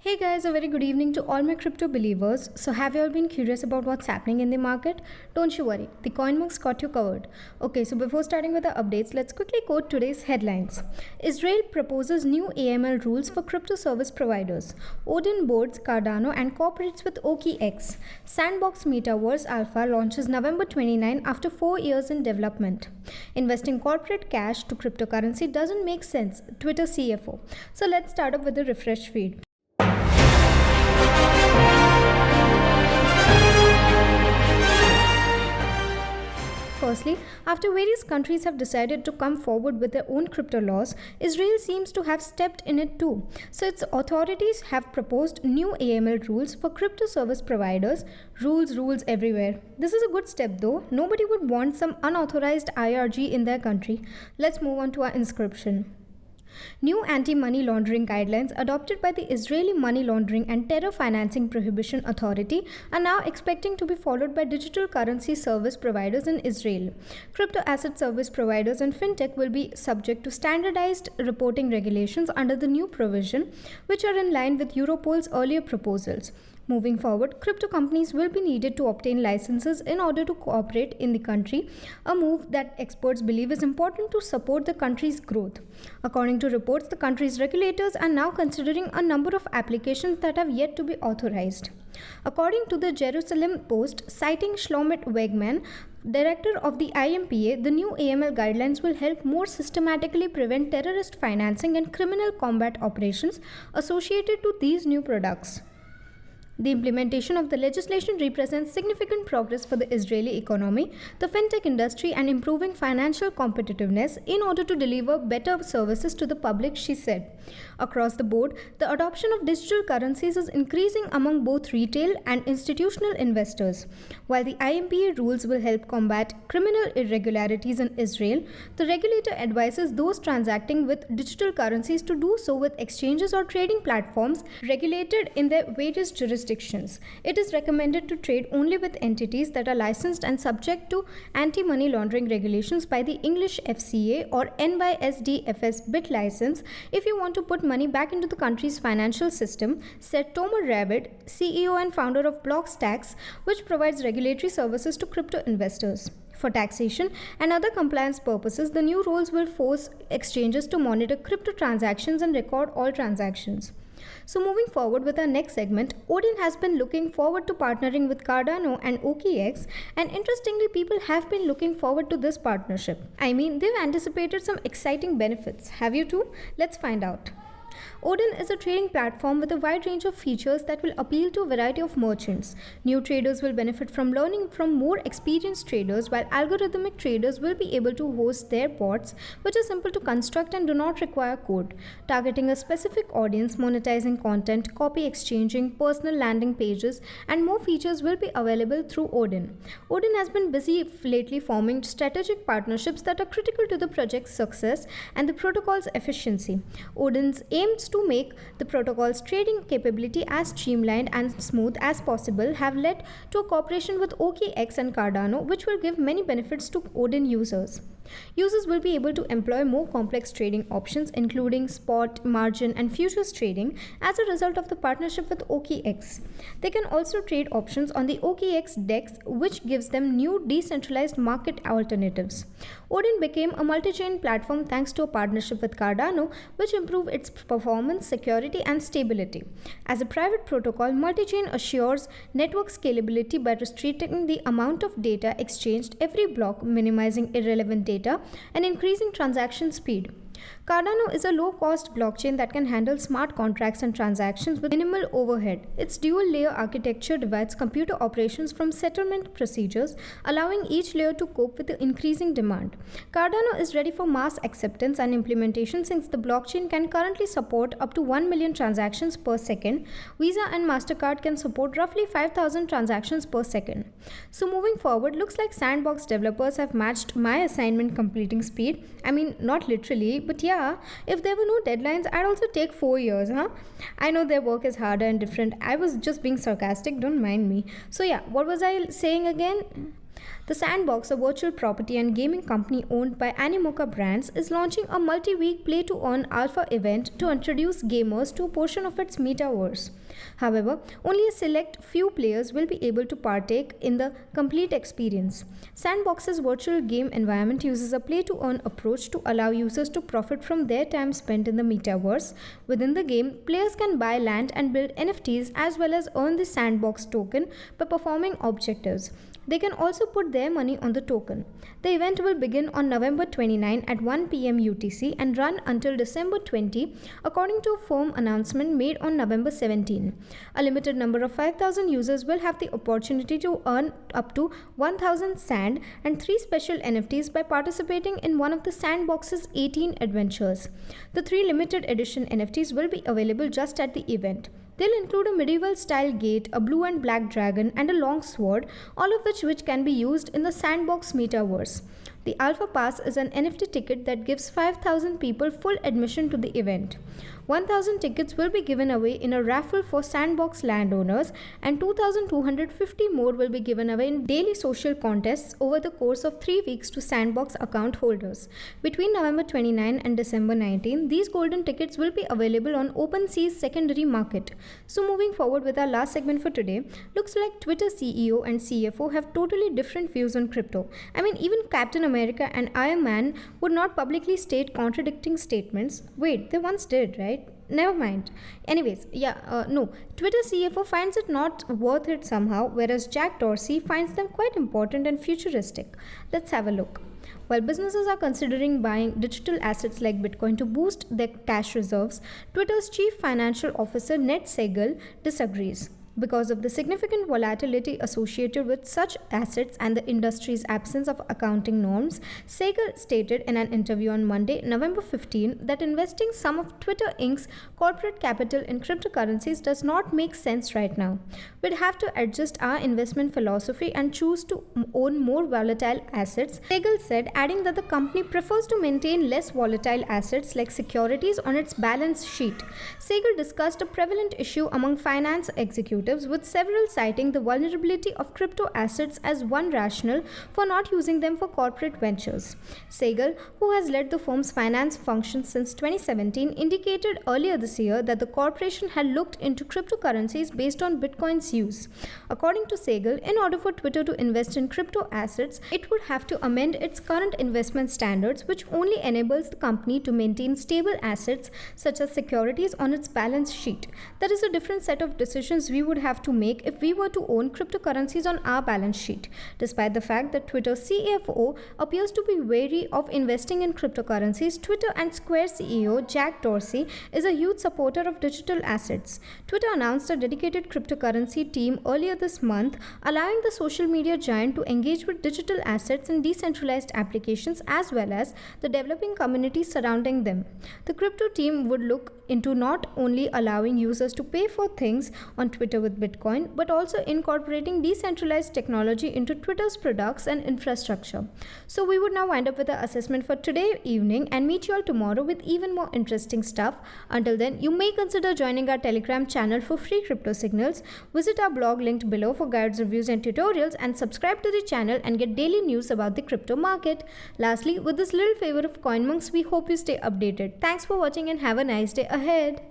Hey guys, a very good evening to all my crypto believers. So, have you all been curious about what's happening in the market? Don't you worry, the CoinMux got you covered. Okay, so before starting with the updates, let's quickly quote today's headlines. Israel proposes new AML rules for crypto service providers. Odin boards Cardano and cooperates with OKX. Sandbox Metaverse Alpha launches November 29 after 4 years in development. Investing corporate cash to cryptocurrency doesn't make sense, Twitter CFO. So, let's start up with the refresh feed. Firstly, after various countries have decided to come forward with their own crypto laws, Israel seems to have stepped in it too. So its authorities have proposed new AML rules for crypto service providers. Rules everywhere. This is a good step though. Nobody would want some unauthorized IRG in their country. Let's move on to our inscription. New anti-money laundering guidelines adopted by the Israeli Money Laundering and Terror Financing Prohibition Authority are now expecting to be followed by digital currency service providers in Israel. Crypto asset service providers and fintech will be subject to standardized reporting regulations under the new provision, which are in line with Europol's earlier proposals. Moving forward, crypto companies will be needed to obtain licenses in order to cooperate in the country, a move that experts believe is important to support the country's growth. According to reports, the country's regulators are now considering a number of applications that have yet to be authorized. According to the Jerusalem Post, citing Shlomit Wegman, director of the IMPA, the new AML guidelines will help more systematically prevent terrorist financing and criminal combat operations associated to these new products. The implementation of the legislation represents significant progress for the Israeli economy, the fintech industry, and improving financial competitiveness in order to deliver better services to the public, she said. Across the board, the adoption of digital currencies is increasing among both retail and institutional investors. While the IMPA rules will help combat criminal irregularities in Israel, the regulator advises those transacting with digital currencies to do so with exchanges or trading platforms regulated in their various jurisdictions. It is recommended to trade only with entities that are licensed and subject to anti-money laundering regulations by the English FCA or NYSDFS BIT license if you want to put money back into the country's financial system, said Tomer Raved, CEO and founder of Blockstacks, which provides regulatory services to crypto investors. For taxation and other compliance purposes, the new rules will force exchanges to monitor crypto transactions and record all transactions. So moving forward with our next segment, Odin has been looking forward to partnering with Cardano and OKX, and interestingly, people have been looking forward to this partnership. I mean, they've anticipated some exciting benefits. Have you too? Let's find out. Odin is a trading platform with a wide range of features that will appeal to a variety of merchants. New traders will benefit from learning from more experienced traders, while algorithmic traders will be able to host their bots, which are simple to construct and do not require code. Targeting a specific audience, monetizing content, copy exchanging, personal landing pages, and more features will be available through Odin. Odin has been busy lately forming strategic partnerships that are critical to the project's success and the protocol's efficiency. Odin's aims to make the protocol's trading capability as streamlined and smooth as possible have led to a cooperation with OKX and Cardano, which will give many benefits to Odin users. Users will be able to employ more complex trading options, including spot, margin, and futures trading, as a result of the partnership with OKX. They can also trade options on the OKX DEX, which gives them new decentralized market alternatives. Odin became a multi-chain platform thanks to a partnership with Cardano, which improved its performance, security, and stability. As a private protocol, multi-chain assures network scalability by restricting the amount of data exchanged every block, minimizing irrelevant data, and increasing transaction speed. Cardano is a low-cost blockchain that can handle smart contracts and transactions with minimal overhead. Its dual-layer architecture divides computer operations from settlement procedures, allowing each layer to cope with the increasing demand. Cardano is ready for mass acceptance and implementation since the blockchain can currently support up to 1 million transactions per second. Visa and MasterCard can support roughly 5,000 transactions per second. So moving forward, looks like Sandbox developers have matched my assignment completing speed. I mean, not literally, but yeah, if there were no deadlines, I'd also take 4 years, huh? I know their work is harder and different. I was just being sarcastic, don't mind me. So yeah, what was I saying again? The Sandbox, a virtual property and gaming company owned by Animoca Brands, is launching a multi-week play-to-earn alpha event to introduce gamers to a portion of its metaverse. However, only a select few players will be able to partake in the complete experience. Sandbox's virtual game environment uses a play-to-earn approach to allow users to profit from their time spent in the metaverse. Within the game, players can buy land and build NFTs as well as earn the Sandbox token by performing objectives. They can also put their money on the token. The event will begin on November 29 at 1 p.m. UTC and run until December 20, according to a firm announcement made on November 17. A limited number of 5,000 users will have the opportunity to earn up to 1,000 sand and 3 special NFTs by participating in one of the Sandbox's 18 adventures. The 3 limited edition NFTs will be available just at the event. They'll include a medieval style gate, a blue and black dragon, and a long sword, all of which can be used in the Sandbox metaverse. The Alpha Pass is an NFT ticket that gives 5,000 people full admission to the event. 1,000 tickets will be given away in a raffle for Sandbox landowners, and 2,250 more will be given away in daily social contests over the course of 3 weeks to Sandbox account holders. Between November 29 and December 19, these golden tickets will be available on OpenSea's secondary market. So moving forward with our last segment for today, looks like Twitter CEO and CFO have totally different views on crypto. I mean, even Captain America and Iron Man would not publicly state contradicting statements. Wait, they once did, right? Never mind. Anyways, no. Twitter CFO finds it not worth it somehow, whereas Jack Dorsey finds them quite important and futuristic. Let's have a look. While businesses are considering buying digital assets like Bitcoin to boost their cash reserves, Twitter's chief financial officer Ned Segal disagrees. Because of the significant volatility associated with such assets and the industry's absence of accounting norms, Segal stated in an interview on Monday, November 15, that investing some of Twitter Inc.'s corporate capital in cryptocurrencies does not make sense right now. We'd have to adjust our investment philosophy and choose to own more volatile assets, Segal said, adding that the company prefers to maintain less volatile assets like securities on its balance sheet. Segal discussed a prevalent issue among finance executives, with several citing the vulnerability of crypto assets as one rationale for not using them for corporate ventures. Segal, who has led the firm's finance function since 2017, indicated earlier this year that the corporation had looked into cryptocurrencies based on Bitcoin's use. According to Segal, in order for Twitter to invest in crypto assets, it would have to amend its current investment standards, which only enables the company to maintain stable assets such as securities on its balance sheet. That is a different set of decisions we would have to make if we were to own cryptocurrencies on our balance sheet. Despite the fact that Twitter CFO appears to be wary of investing in cryptocurrencies, Twitter and Square CEO Jack Dorsey is a huge supporter of digital assets. Twitter announced a dedicated cryptocurrency team earlier this month, allowing the social media giant to engage with digital assets and decentralized applications as well as the developing community surrounding them. The crypto team would look into not only allowing users to pay for things on Twitter with Bitcoin, but also incorporating decentralized technology into Twitter's products and infrastructure. So we would now wind up with our assessment for today evening and meet you all tomorrow with even more interesting stuff. Until then, you may consider joining our Telegram channel for free crypto signals. Visit our blog linked below for guides, reviews and tutorials, and subscribe to the channel and get daily news about the crypto market. Lastly, with this little favor of CoinMonks, we hope you stay updated. Thanks for watching and have a nice day ahead.